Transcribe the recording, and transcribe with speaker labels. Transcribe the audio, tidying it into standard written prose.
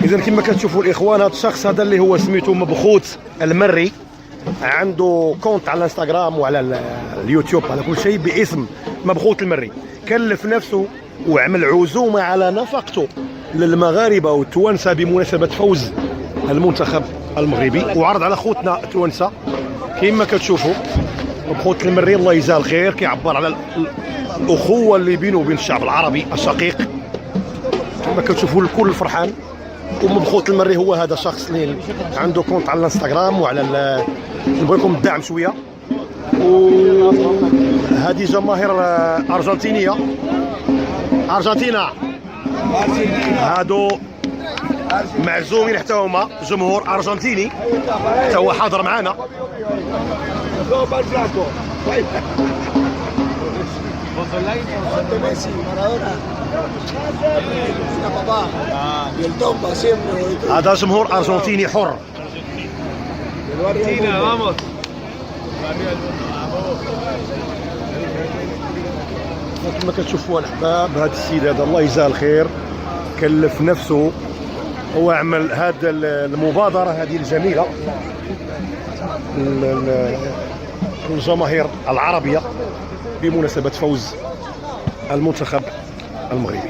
Speaker 1: اذا كما كتشوفوا الاخوان، هذا الشخص هذا اللي هو سميتو مبخوت المري، عنده كونت على الانستغرام وعلى اليوتيوب على كل شيء باسم مبخوت المري. كلف نفسه وعمل عزومه على نفقته للمغاربه والتوانسه بمناسبه فوز المنتخب المغربي، وعرض على خوتنا التوانسه كما كتشوفوا. مبخوت المري الله يجزاه الخير كيعبر على الاخوه اللي بينه وبين الشعب العربي الشقيق، كما كتشوفوا الكل فرحان. ومبخوت المري هو هذا الشخص اللي عنده كونت على الانستغرام وعلى نبغيكم الدعم شويه. وهذه جماهير ارجنتينيه، ارجنتينا، هادو معزومين حتى هما جمهور ارجنتيني حتى هو حاضر معنا. هذا جمهور ارجنتيني حر. كما كتشوفوا الاحباب، هذا السيد هذا الله يجزاه الخير كلف نفسه، هو عمل هذا المبادره هذه الجميله للجماهير العربيه بمناسبه فوز المنتخب المغربي.